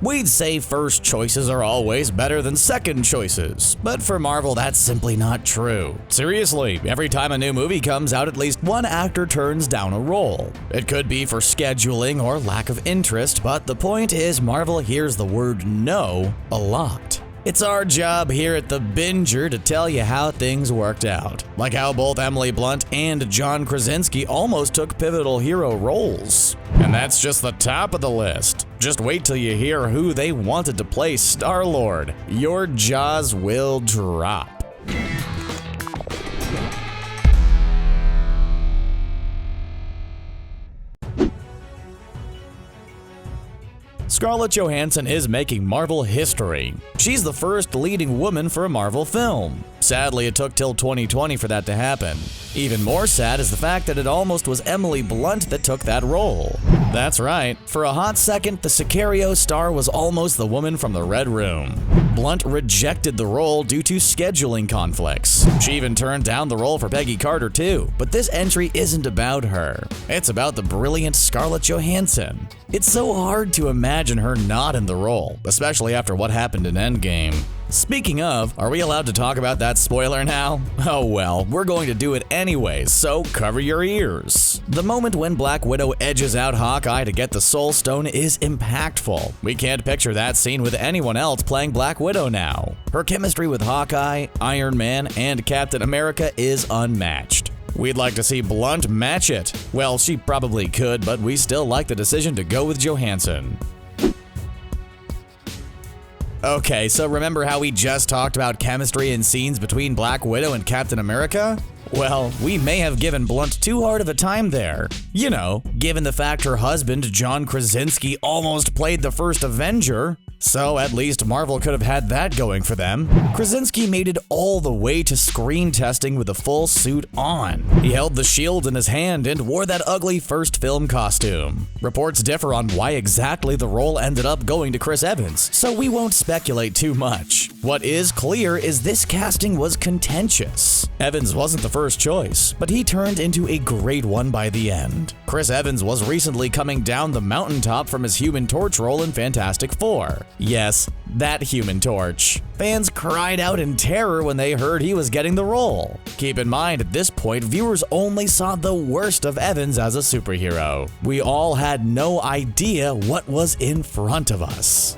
We'd say first choices are always better than second choices, but for Marvel that's simply not true. Seriously, every time a new movie comes out, at least one actor turns down a role. It could be for scheduling or lack of interest, but the point is Marvel hears the word no a lot. It's our job here at The Binger to tell you how things worked out, like how both Emily Blunt and John Krasinski almost took pivotal hero roles. And that's just the top of the list. Just wait till you hear who they wanted to play Star-Lord. Your jaws will drop. Scarlett Johansson is making Marvel history. She's the first leading woman for a Marvel film. Sadly, it took till 2020 for that to happen. Even more sad is the fact that it almost was Emily Blunt that took that role. That's right, for a hot second, the Sicario star was almost the woman from the Red Room. Blunt rejected the role due to scheduling conflicts. She even turned down the role for Peggy Carter too, but this entry isn't about her. It's about the brilliant Scarlett Johansson. It's so hard to imagine her not in the role, especially after what happened in Endgame. Speaking of, are we allowed to talk about that spoiler now? Oh well, we're going to do it anyways, so cover your ears. The moment when Black Widow edges out Hawkeye to get the Soul Stone is impactful. We can't picture that scene with anyone else playing Black Widow now. Her chemistry with Hawkeye, Iron Man, and Captain America is unmatched. We'd like to see Blunt match it. Well, she probably could, but we still like the decision to go with Johansson. Okay, so remember how we just talked about chemistry and scenes between Black Widow and Captain America? Well, we may have given Blunt too hard of a time there. You know, given the fact her husband, John Krasinski, almost played the first Avenger. So at least Marvel could have had that going for them. Krasinski made it all the way to screen testing with a full suit on. He held the shield in his hand and wore that ugly first film costume. Reports differ on why exactly the role ended up going to Chris Evans, so we won't speculate too much. What is clear is this casting was contentious. Evans wasn't the first choice, but he turned into a great one by the end. Chris Evans was recently coming down the mountaintop from his Human Torch role in Fantastic Four. Yes, that Human Torch. Fans cried out in terror when they heard he was getting the role. Keep in mind, at this point, viewers only saw the worst of Evans as a superhero. We all had no idea what was in front of us.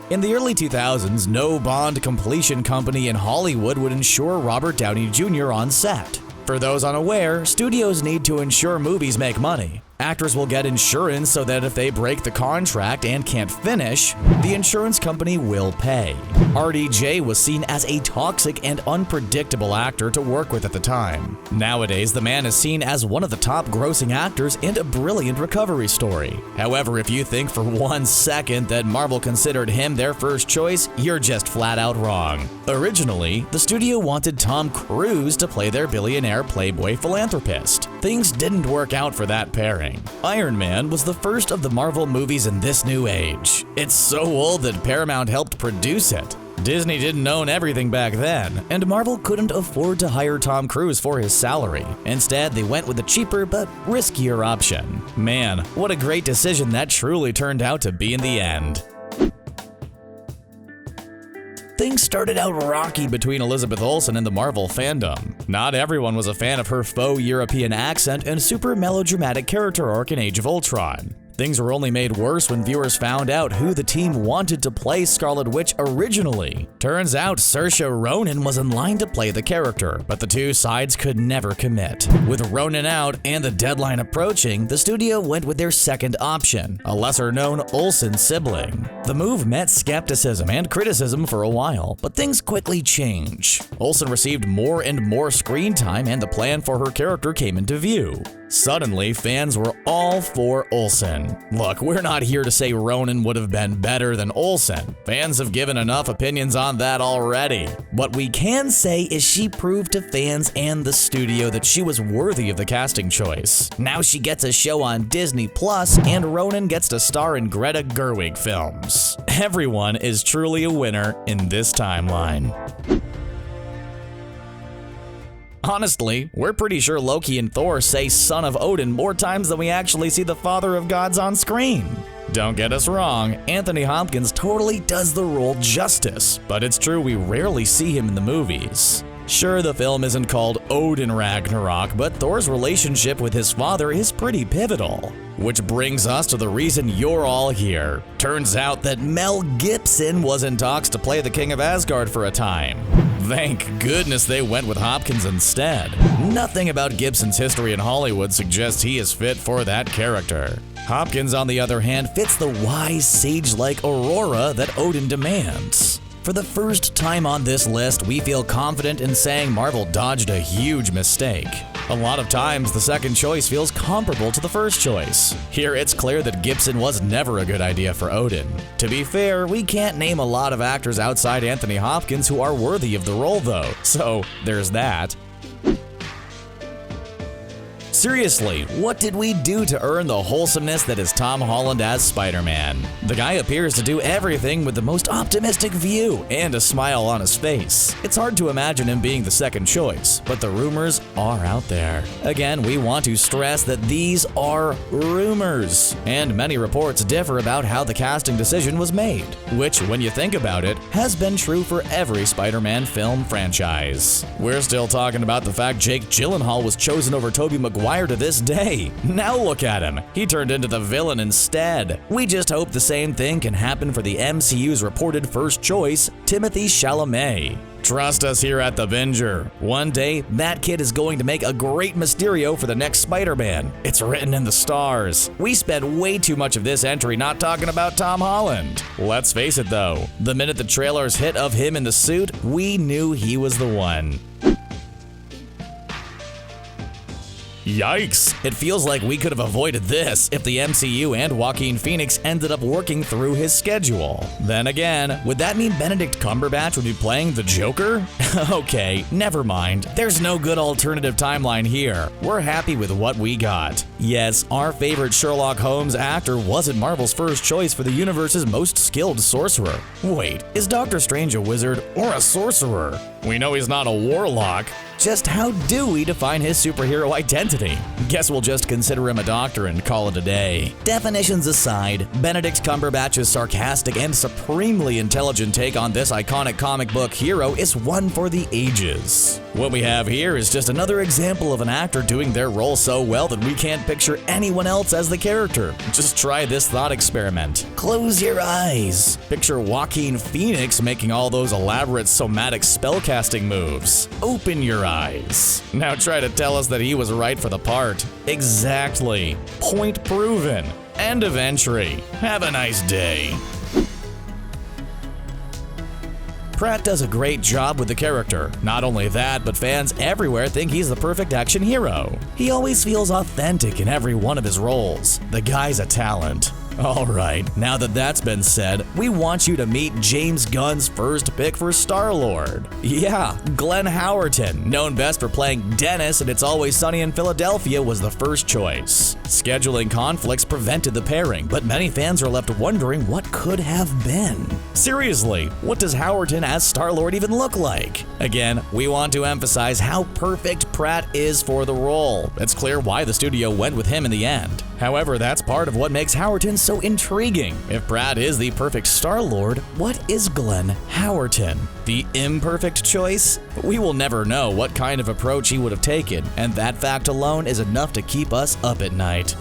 In the early 2000s, no bond completion company in Hollywood would insure Robert Downey Jr. on set. For those unaware, studios need to ensure movies make money. Actors will get insurance so that if they break the contract and can't finish, the insurance company will pay. RDJ was seen as a toxic and unpredictable actor to work with at the time. Nowadays, the man is seen as one of the top grossing actors and a brilliant recovery story. However, if you think for 1 second that Marvel considered him their first choice, you're just flat out wrong. Originally, the studio wanted Tom Cruise to play their billionaire playboy philanthropist. Things didn't work out for that pairing. Iron Man was the first of the Marvel movies in this new age. It's so old that Paramount helped produce it. Disney didn't own everything back then, and Marvel couldn't afford to hire Tom Cruise for his salary. Instead, they went with a cheaper but riskier option. Man, what a great decision that truly turned out to be in the end. Things started out rocky between Elizabeth Olsen and the Marvel fandom. Not everyone was a fan of her faux European accent and super melodramatic character arc in Age of Ultron. Things were only made worse when viewers found out who the team wanted to play Scarlet Witch originally. Turns out Saoirse Ronan was in line to play the character, but the two sides could never commit. With Ronan out and the deadline approaching, the studio went with their second option, a lesser-known Olsen sibling. The move met skepticism and criticism for a while, but things quickly change. Olsen received more and more screen time, and the plan for her character came into view. Suddenly, fans were all for Olsen. Look, we're not here to say Ronan would have been better than Olsen. Fans have given enough opinions on that already. What we can say is she proved to fans and the studio that she was worthy of the casting choice. Now she gets a show on Disney Plus, and Ronan gets to star in Greta Gerwig films. Everyone is truly a winner in this timeline. Honestly, we're pretty sure Loki and Thor say son of Odin more times than we actually see the father of gods on screen. Don't get us wrong, Anthony Hopkins totally does the role justice, but it's true we rarely see him in the movies. Sure, the film isn't called Odin Ragnarok, but Thor's relationship with his father is pretty pivotal. Which brings us to the reason you're all here. Turns out that Mel Gibson was in talks to play the King of Asgard for a time. Thank goodness they went with Hopkins instead. Nothing about Gibson's history in Hollywood suggests he is fit for that character. Hopkins, on the other hand, fits the wise, sage-like Aurora that Odin demands. For the first time on this list, we feel confident in saying Marvel dodged a huge mistake. A lot of times, the second choice feels comparable to the first choice. Here, it's clear that Gibson was never a good idea for Odin. To be fair, we can't name a lot of actors outside Anthony Hopkins who are worthy of the role though, so there's that. Seriously, what did we do to earn the wholesomeness that is Tom Holland as Spider-Man? The guy appears to do everything with the most optimistic view and a smile on his face. It's hard to imagine him being the second choice, but the rumors are out there. Again, we want to stress that these are rumors, and many reports differ about how the casting decision was made, which, when you think about it, has been true for every Spider-Man film franchise. We're still talking about the fact Jake Gyllenhaal was chosen over Tobey Maguire to this day. Now look at him. He turned into the villain instead. We just hope the same thing can happen for the MCU's reported first choice, Timothée Chalamet. Trust us here at The Binger. One day, that kid is going to make a great Mysterio for the next Spider-Man. It's written in the stars. We spent way too much of this entry not talking about Tom Holland. Let's face it though, the minute the trailers hit of him in the suit, we knew he was the one. Yikes! It feels like we could have avoided this if the MCU and Joaquin Phoenix ended up working through his schedule. Then again, would that mean Benedict Cumberbatch would be playing the Joker? Okay, never mind. There's no good alternative timeline here. We're happy with what we got. Yes, our favorite Sherlock Holmes actor wasn't Marvel's first choice for the universe's most skilled sorcerer. Wait, is Doctor Strange a wizard or a sorcerer? We know he's not a warlock. Just how do we define his superhero identity? Guess we'll just consider him a doctor and call it a day. Definitions aside, Benedict Cumberbatch's sarcastic and supremely intelligent take on this iconic comic book hero is one for the ages. What we have here is just another example of an actor doing their role so well that we can't picture anyone else as the character. Just try this thought experiment. Close your eyes. Picture Joaquin Phoenix making all those elaborate somatic spellcasting moves. Open your eyes. Now try to tell us that he was right for the part. Exactly. Point proven. End of entry. Have a nice day. Pratt does a great job with the character. Not only that, but fans everywhere think he's the perfect action hero. He always feels authentic in every one of his roles. The guy's a talent. Alright, now that that's been said, we want you to meet James Gunn's first pick for Star-Lord. Yeah, Glenn Howerton, known best for playing Dennis in It's Always Sunny in Philadelphia, was the first choice. Scheduling conflicts prevented the pairing, but many fans are left wondering what could have been. Seriously, what does Howerton as Star-Lord even look like? Again, we want to emphasize how perfect Pratt is for the role. It's clear why the studio went with him in the end. However, that's part of what makes Howerton so intriguing. If Pratt is the perfect Star-Lord, what is Glenn Howerton? The imperfect choice? We will never know what kind of approach he would have taken, and that fact alone is enough to keep us up at night.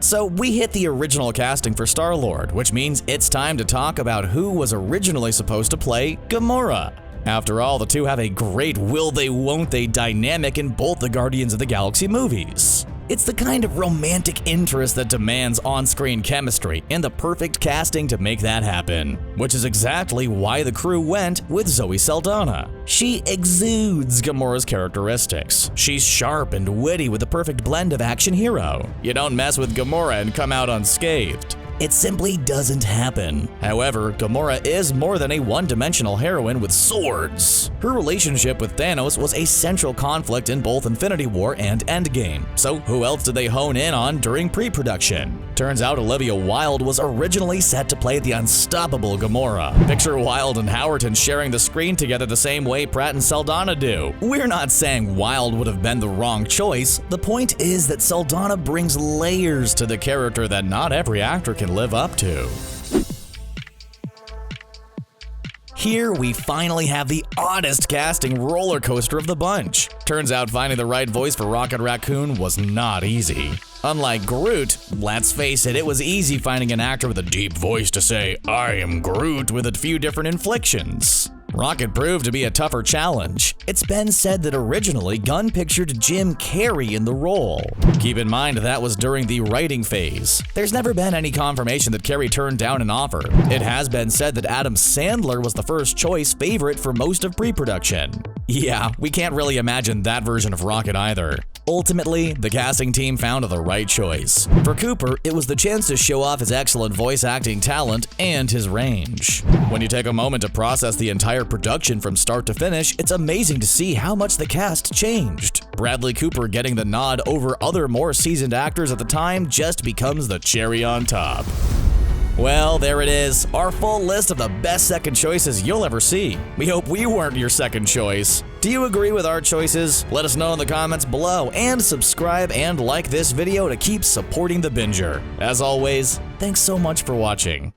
So we hit the original casting for Star-Lord, which means it's time to talk about who was originally supposed to play Gamora. After all, the two have a great will-they-won't-they dynamic in both the Guardians of the Galaxy movies. It's the kind of romantic interest that demands on-screen chemistry and the perfect casting to make that happen, which is exactly why the crew went with Zoe Saldana. She exudes Gamora's characteristics. She's sharp and witty with the perfect blend of action hero. You don't mess with Gamora and come out unscathed. It simply doesn't happen. However, Gamora is more than a one-dimensional heroine with swords. Her relationship with Thanos was a central conflict in both Infinity War and Endgame. So who else did they hone in on during pre-production? Turns out Olivia Wilde was originally set to play the unstoppable Gamora. Picture Wilde and Howerton sharing the screen together the same way Pratt and Saldana do. We're not saying Wilde would have been the wrong choice. The point is that Saldana brings layers to the character that not every actor can live up to. Here we finally have the oddest casting roller coaster of the bunch. Turns out finding the right voice for Rocket Raccoon was not easy. Unlike Groot, let's face it, it was easy finding an actor with a deep voice to say, "I am Groot," with a few different inflections. Rocket proved to be a tougher challenge. It's been said that originally Gunn pictured Jim Carrey in the role. Keep in mind that was during the writing phase. There's never been any confirmation that Carrey turned down an offer. It has been said that Adam Sandler was the first choice favorite for most of pre-production. Yeah, we can't really imagine that version of Rocket either. Ultimately, the casting team found the right choice. For Cooper, it was the chance to show off his excellent voice acting talent and his range. When you take a moment to process the entire production from start to finish, it's amazing to see how much the cast changed. Bradley Cooper getting the nod over other more seasoned actors at the time just becomes the cherry on top. Well, there it is, our full list of the best second choices you'll ever see. We hope we weren't your second choice. Do you agree with our choices? Let us know in the comments below, and subscribe and like this video to keep supporting the Binger. As always, thanks so much for watching.